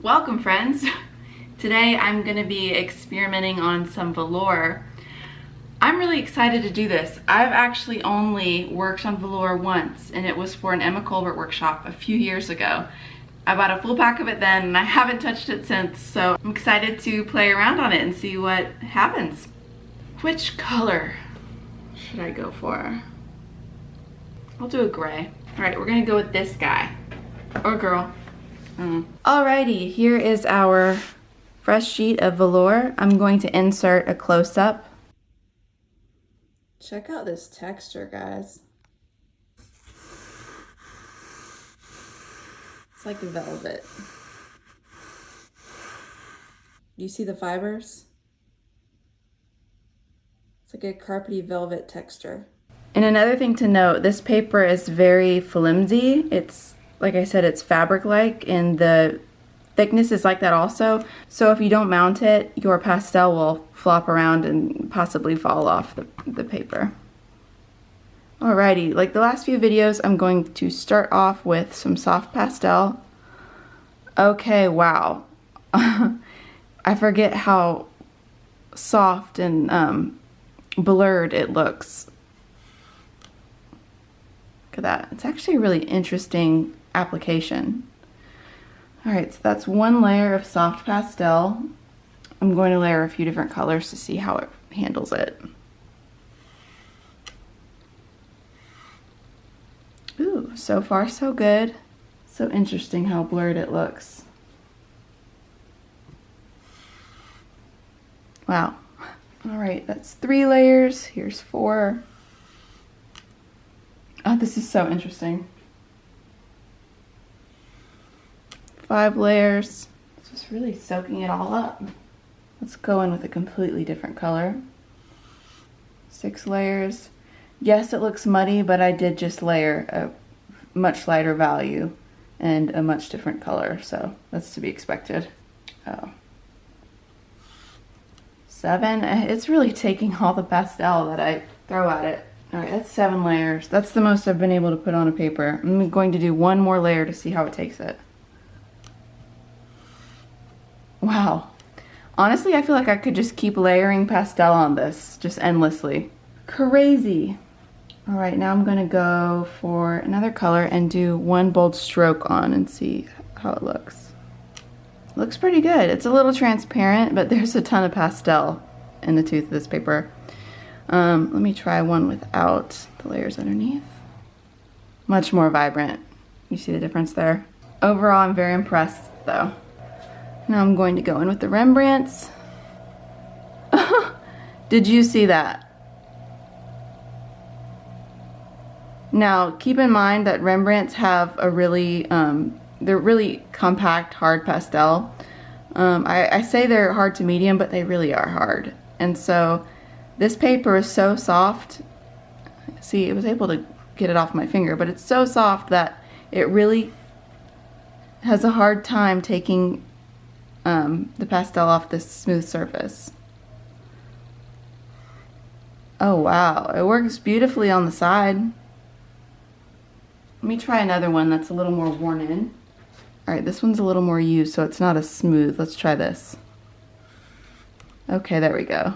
Welcome friends! Today I'm going to be experimenting on some velour. I'm really excited to do this. I've actually only worked on velour once, and it was for an Emma Colbert workshop a few years ago. I bought a full pack of it then and I haven't touched it since, so I'm excited to play around on it and see what happens. Which color should I go for? I'll do a gray. Alright, we're gonna go with this guy. Or girl. Alrighty, here is our fresh sheet of velour. I'm going to insert a close-up. Check out this texture, guys. It's like velvet. Do you see the fibers? It's like a carpety velvet texture. And another thing to note, this paper is very flimsy. It's, like I said, it's fabric-like, and the thickness is like that also. So if you don't mount it, your pastel will flop around and possibly fall off the paper. Alrighty, like the last few videos, I'm going to start off with some soft pastel. Okay, wow. I forget how soft and blurred it looks. Look at that. It's actually a really interesting application. Alright, so that's one layer of soft pastel. I'm going to layer a few different colors to see how it handles it. Ooh, so far so good. So interesting how blurred it looks. Wow. Alright, that's 3 layers. Here's 4. Oh, this is so interesting. 5 layers. Just really soaking it all up. Let's go in with a completely different color. 6 layers. Yes, it looks muddy, but I did just layer a much lighter value and a much different color, so that's to be expected. Oh. 7. It's really taking all the pastel that I throw at it. Alright, that's 7 layers. That's the most I've been able to put on a paper. I'm going to do one more layer to see how it takes it. Wow. Honestly, I feel like I could just keep layering pastel on this, just endlessly. Crazy. Alright, now I'm going to go for another color and do one bold stroke on and see how it looks. Looks pretty good. It's a little transparent, but there's a ton of pastel in the tooth of this paper. Let me try one without the layers underneath. Much more vibrant. You see the difference there? Overall, I'm very impressed though. Now I'm going to go in with the Rembrandts. Did you see that? Now, keep in mind that Rembrandts have a really, they're really compact, hard pastel. I say they're hard to medium, but they really are hard. And so this paper is so soft. See, it was able to get it off my finger, but it's so soft that it really has a hard time taking the pastel off this smooth surface. Oh wow, it works beautifully on the side. Let me try another one that's a little more worn in. Alright, this one's a little more used, so it's not as smooth. Let's try this. Okay, there we go.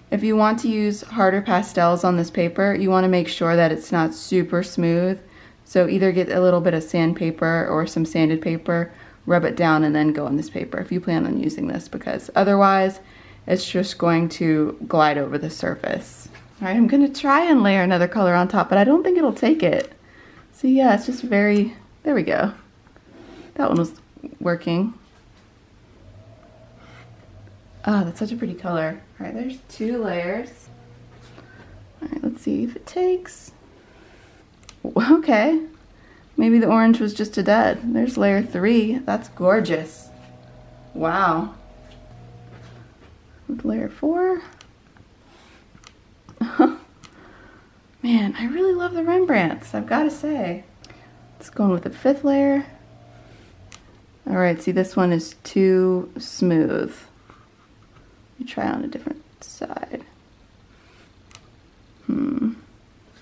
If you want to use harder pastels on this paper, you want to make sure that it's not super smooth. So either get a little bit of sandpaper or some sanded paper, rub it down, and then go on this paper if you plan on using this, because otherwise it's just going to glide over the surface. Alright, I'm going to try and layer another color on top, but I don't think it'll take it. So yeah, it's just very, there we go. That one was working. Oh, that's such a pretty color. Alright, there's 2 layers. Alright, let's see if it takes. Okay. Maybe the orange was just a dud. There's layer 3. That's gorgeous. Wow. With layer 4. Man, I really love the Rembrandts, I've got to say. Let's go in with the 5th layer. Alright, see, this one is too smooth. Let me try on a different side.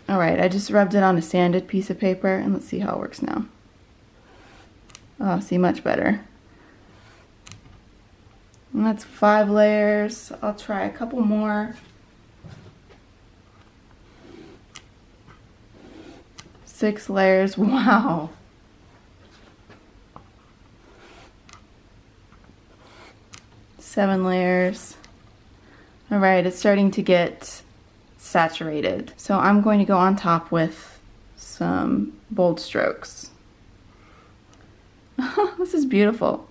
Alright, I just rubbed it on a sanded piece of paper, and let's see how it works now. Oh, see, much better. And that's 5 layers. I'll try a couple more. 6 layers. Wow. 7 layers. Alright, it's starting to get saturated. So I'm going to go on top with some bold strokes. This is beautiful.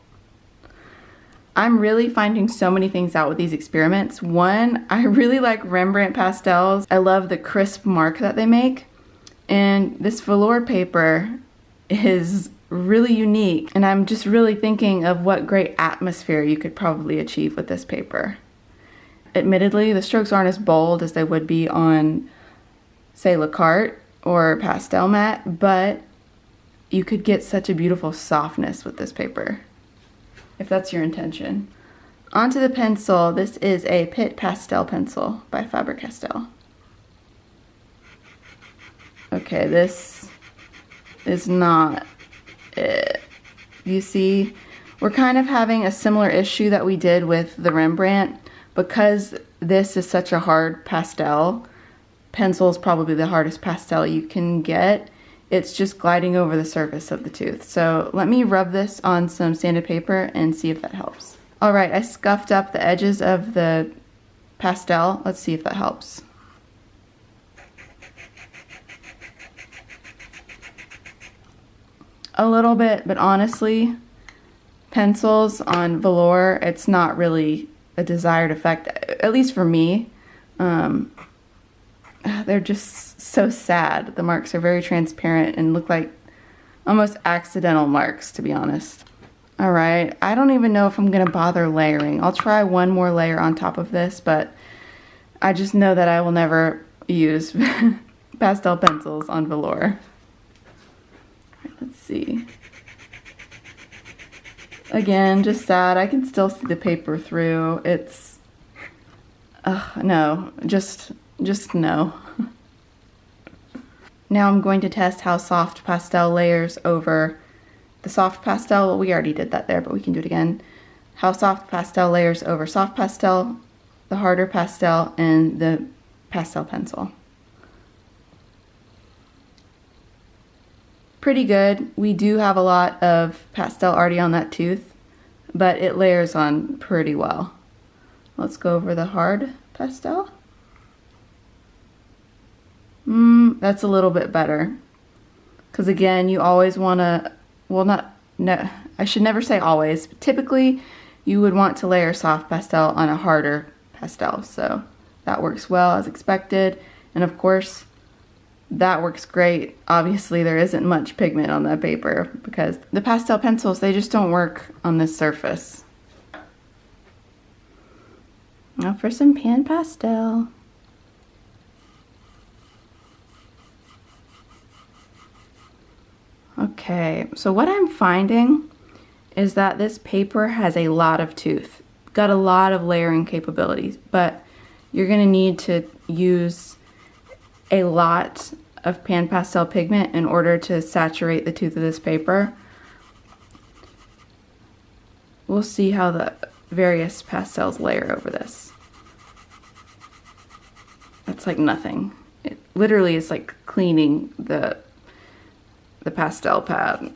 I'm really finding so many things out with these experiments. One, I really like Rembrandt pastels. I love the crisp mark that they make. And this velour paper is really unique. And I'm just really thinking of what great atmosphere you could probably achieve with this paper. Admittedly, the strokes aren't as bold as they would be on, say, Carte or Pastel mat, but you could get such a beautiful softness with this paper, if that's your intention. Onto the pencil. This is a Pitt Pastel pencil by Faber-Castell. Okay, this is not it. You see, we're kind of having a similar issue that we did with the Rembrandt. Because this is such a hard pastel, pencil is probably the hardest pastel you can get. It's just gliding over the surface of the tooth. So let me rub this on some sanded paper and see if that helps. Alright, I scuffed up the edges of the pastel. Let's see if that helps. A little bit, but honestly, pencils on velour, it's not really a desired effect, at least for me. They're just so sad. The marks are very transparent and look like almost accidental marks, to be honest. Alright, I don't even know if I'm gonna bother layering. I'll try one more layer on top of this, but I just know that I will never use pastel pencils on velour. Let's see. Again, just sad. I can still see the paper through. It's, no, just no. Now I'm going to test how soft pastel layers over the soft pastel. Well, we already did that there, but we can do it again. How soft pastel layers over soft pastel, the harder pastel, and the pastel pencil. Pretty good. We do have a lot of pastel already on that tooth, but it layers on pretty well. Let's go over the hard pastel. That's a little bit better. Because again, you always want to, well, no, I should never say always, but typically you would want to layer soft pastel on a harder pastel. So that works well as expected. And of course, that works great. Obviously, there isn't much pigment on that paper because the pastel pencils, they just don't work on this surface. Now for some pan pastel. Okay, so what I'm finding is that this paper has a lot of tooth. Got a lot of layering capabilities, but you're gonna need to use a lot of pan pastel pigment in order to saturate the tooth of this paper. We'll see how the various pastels layer over this. That's like nothing. It literally is like cleaning the pastel pad.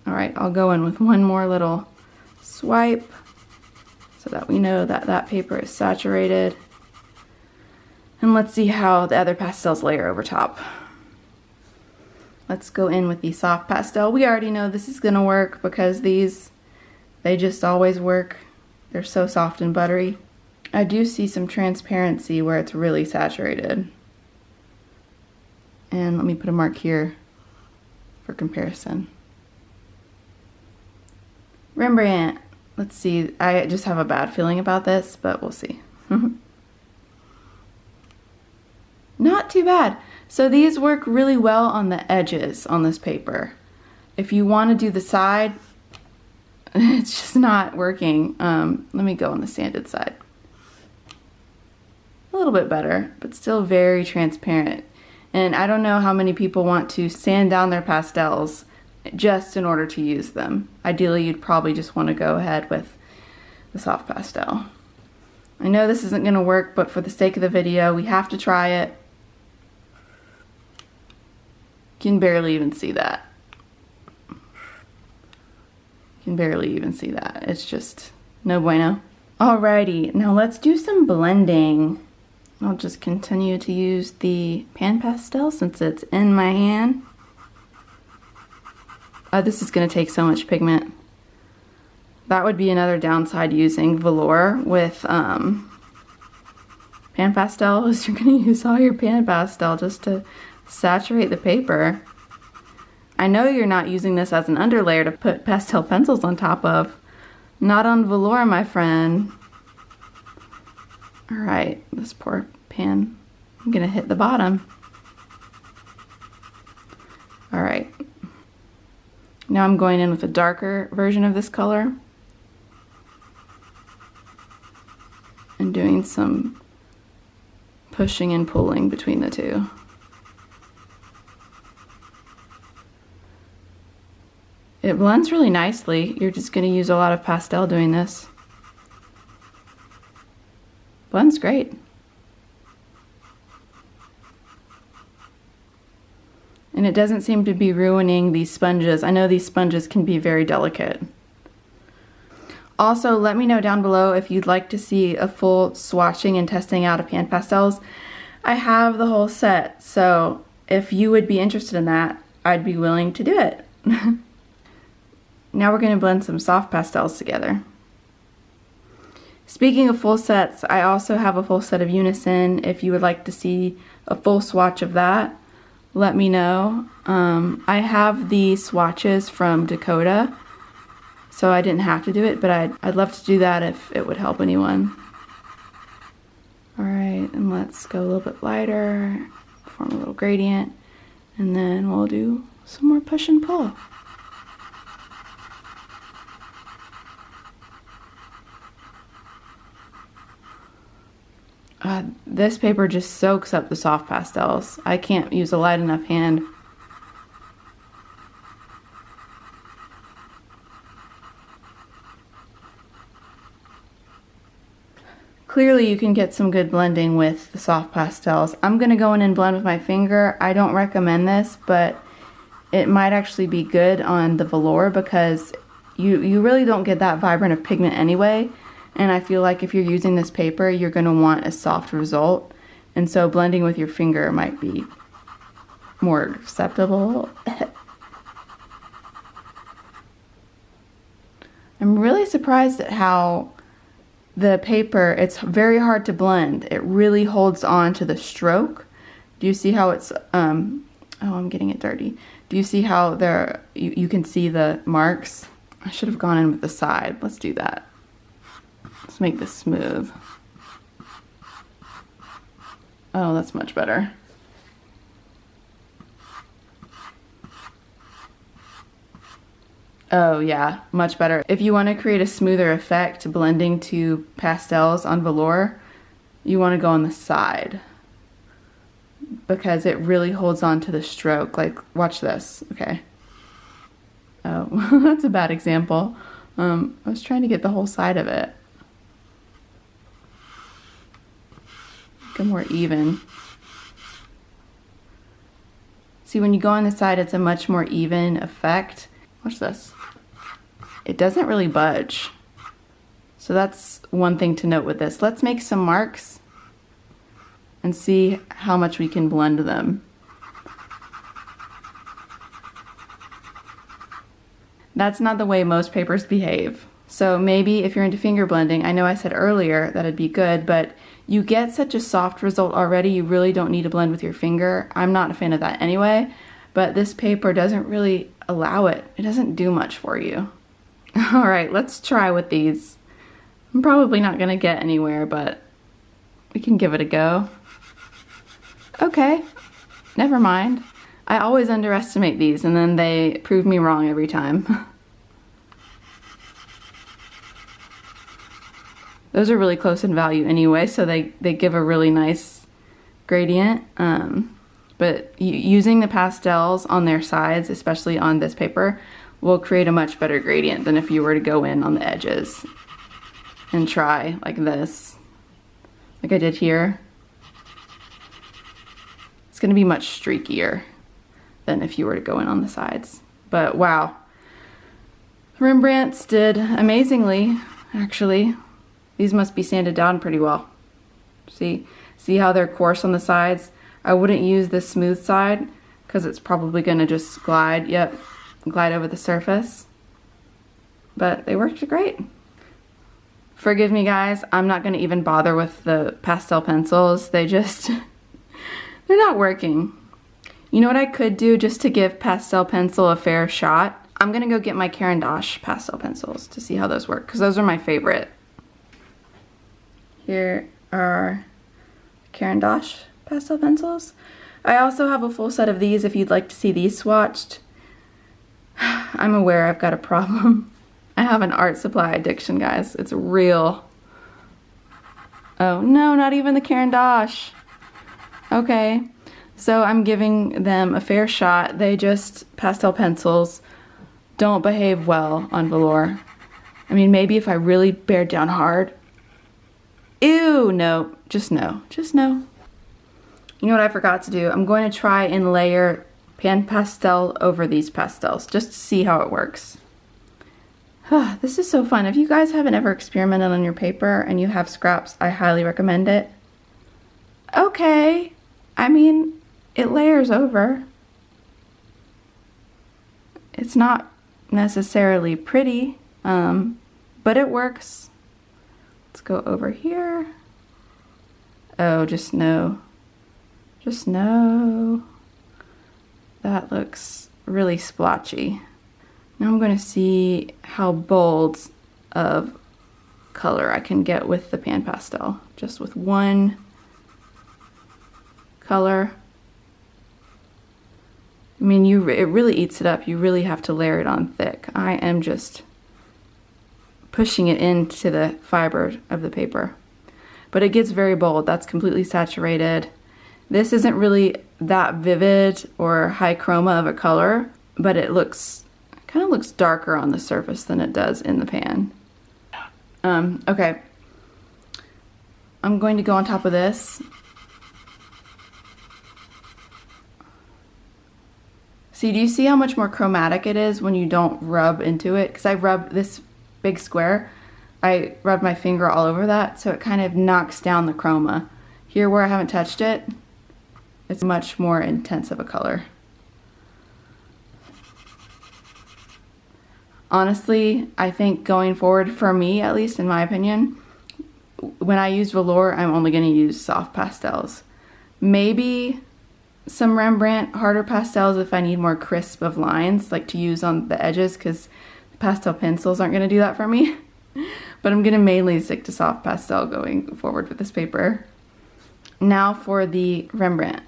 Alright, I'll go in with one more little swipe so that we know that that paper is saturated. And let's see how the other pastels layer over top. Let's go in with the soft pastel. We already know this is gonna work because these, they just always work. They're so soft and buttery. I do see some transparency where it's really saturated. And let me put a mark here for comparison. Rembrandt. Let's see, I just have a bad feeling about this, but we'll see. Not too bad. So these work really well on the edges on this paper. If you want to do the side, it's just not working. Let me go on the sanded side. a little bit better, but still very transparent. And I don't know how many people want to sand down their pastels just in order to use them. Ideally, you'd probably just want to go ahead with the soft pastel. I know this isn't going to work, but for the sake of the video, we have to try it. You can barely even see that. You can barely even see that. It's just no bueno. Alrighty, now let's do some blending. I'll just continue to use the pan pastel since it's in my hand. This is going to take so much pigment. That would be another downside using velour with pan pastel, is you're going to use all your pan pastel just to saturate the paper. I know you're not using this as an underlayer to put pastel pencils on top of. Not on velour, my friend. Alright, this poor pan. I'm gonna hit the bottom. Alright. Now I'm going in with a darker version of this color. And doing some pushing and pulling between the two. It blends really nicely. You're just going to use a lot of pastel doing this. Blends great. And it doesn't seem to be ruining these sponges. I know these sponges can be very delicate. Also, let me know down below if you'd like to see a full swatching and testing out of pan pastels. I have the whole set, so if you would be interested in that, I'd be willing to do it. Now we're going to blend some soft pastels together. Speaking of full sets, I also have a full set of Unison. If you would like to see a full swatch of that, let me know. I have the swatches from Dakota, so I didn't have to do it, but I'd love to do that if it would help anyone. Alright, and let's go a little bit lighter, form a little gradient, and then we'll do some more push and pull. This paper just soaks up the soft pastels. I can't use a light enough hand. Clearly you can get some good blending with the soft pastels. I'm going to go in and blend with my finger. I don't recommend this, but it might actually be good on the velour because you really don't get that vibrant of pigment anyway. And I feel like if you're using this paper, you're going to want a soft result. And so blending with your finger might be more acceptable. I'm really surprised at how the paper, it's very hard to blend. It really holds on to the stroke. Do you see how it's, oh, I'm getting it dirty. Do you see how there, you can see the marks? I should have gone in with the side. Let's do that. Let's make this smooth. Oh, that's much better. Oh yeah, much better. If you want to create a smoother effect blending to pastels on velour, you want to go on the side because it really holds on to the stroke. Like, watch this. Okay. Oh, that's a bad example. I was trying to get the whole side of it. Make it more even. See, when you go on the side, it's a much more even effect. Watch this. It doesn't really budge. So that's one thing to note with this. Let's make some marks and see how much we can blend them. That's not the way most papers behave. So maybe if you're into finger blending, I know I said earlier that it'd be good, but you get such a soft result already, you really don't need to blend with your finger. I'm not a fan of that anyway, but this paper doesn't really allow it. It doesn't do much for you. All right, let's try with these. I'm probably not gonna get anywhere, but we can give it a go. Okay, never mind. I always underestimate these and then they prove me wrong every time. Those are really close in value anyway, so they give a really nice gradient. But using the pastels on their sides, especially on this paper, will create a much better gradient than if you were to go in on the edges and try like this, like I did here. It's gonna be much streakier than if you were to go in on the sides. But wow, Rembrandts did amazingly, actually. These must be sanded down pretty well. See how they're coarse on the sides? I wouldn't use the smooth side because it's probably gonna just glide over the surface. But they worked great. Forgive me guys, I'm not gonna even bother with the pastel pencils. They're not working. You know what I could do just to give pastel pencil a fair shot? I'm gonna go get my Caran d'Ache pastel pencils to see how those work, because those are my favorite. Here are Caran d'Ache pastel pencils. I also have a full set of these if you'd like to see these swatched. I'm aware I've got a problem. I have an art supply addiction, guys. It's real. Oh no, not even the Caran d'Ache. Okay, so I'm giving them a fair shot. Pastel pencils don't behave well on velour. I mean, maybe if I really bear down hard. Ew, no, just no. You know what I forgot to do? I'm going to try and layer pan pastel over these pastels just to see how it works. This is so fun. If you guys haven't ever experimented on your paper and you have scraps, I highly recommend it. Okay, I mean, it layers over. It's not necessarily pretty, but it works. Let's go over here. Oh, just no. That looks really splotchy. Now I'm going to see how bold of color I can get with the pan pastel. Just with one color. I mean, it really eats it up. You really have to layer it on thick. I am just pushing it into the fiber of the paper. But it gets very bold. That's completely saturated. This isn't really that vivid or high chroma of a color, but it kind of looks darker on the surface than it does in the pan. Okay. I'm going to go on top of this. See, do you see how much more chromatic it is when you don't rub into it? Because I rubbed this big square, I rubbed my finger all over that, so it kind of knocks down the chroma. Here where I haven't touched it, it's much more intense of a color. Honestly, I think going forward, for me at least in my opinion, when I use velour, I'm only going to use soft pastels. Maybe some Rembrandt harder pastels if I need more crisp of lines, like to use on the edges, because pastel pencils aren't going to do that for me. But I'm going to mainly stick to soft pastel going forward with this paper. Now for the Rembrandt.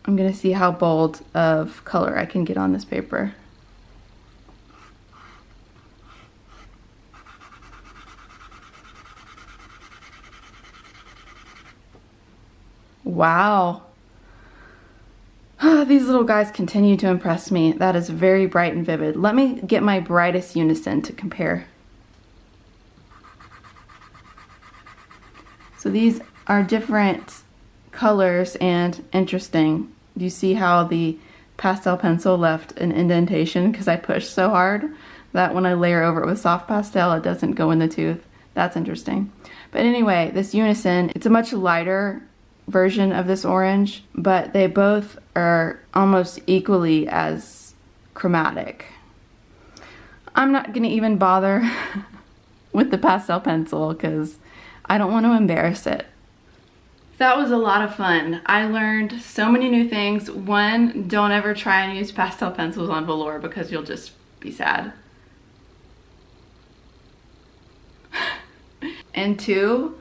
I'm going to see how bold of color I can get on this paper. Wow. These little guys continue to impress me. That is very bright and vivid. Let me get my brightest Unison to compare. So these are different colors and interesting. Do you see how the pastel pencil left an indentation because I pushed so hard that when I layer over it with soft pastel, it doesn't go in the tooth? That's interesting. But anyway, this Unison, it's a much lighter version of this orange, but they both are almost equally as chromatic. I'm not gonna even bother with the pastel pencil because I don't want to embarrass it. That was a lot of fun. I learned so many new things. One, don't ever try and use pastel pencils on velour because you'll just be sad. And two,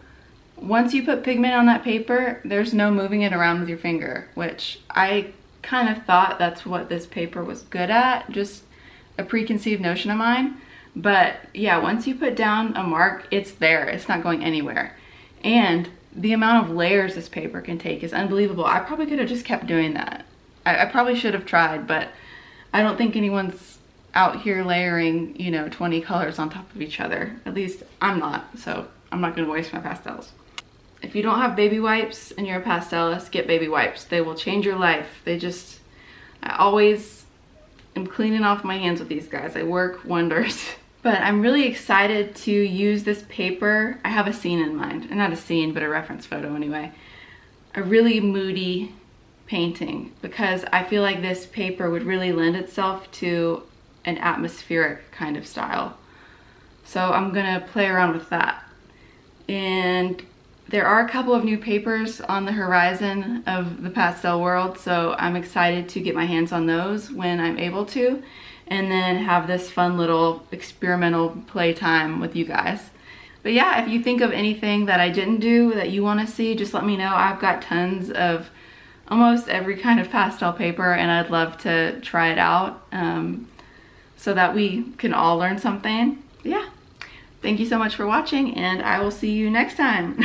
once you put pigment on that paper, there's no moving it around with your finger, which I kind of thought that's what this paper was good at, just a preconceived notion of mine. But yeah, once you put down a mark, it's there. It's not going anywhere. And the amount of layers this paper can take is unbelievable. I probably could have just kept doing that. I probably should have tried, but I don't think anyone's out here layering, you know, 20 colors on top of each other. At least I'm not, so I'm not gonna waste my pastels. If you don't have baby wipes and you're a pastelist, get baby wipes. They will change your life. I always am cleaning off my hands with these guys. They work wonders. But I'm really excited to use this paper. I have a scene in mind, not a scene, but a reference photo anyway. A really moody painting, because I feel like this paper would really lend itself to an atmospheric kind of style. So I'm gonna play around with that. And there are a couple of new papers on the horizon of the pastel world, so I'm excited to get my hands on those when I'm able to, and then have this fun little experimental playtime with you guys. But yeah, if you think of anything that I didn't do that you want to see, just let me know. I've got tons of almost every kind of pastel paper, and I'd love to try it out so that we can all learn something. Yeah, thank you so much for watching, and I will see you next time.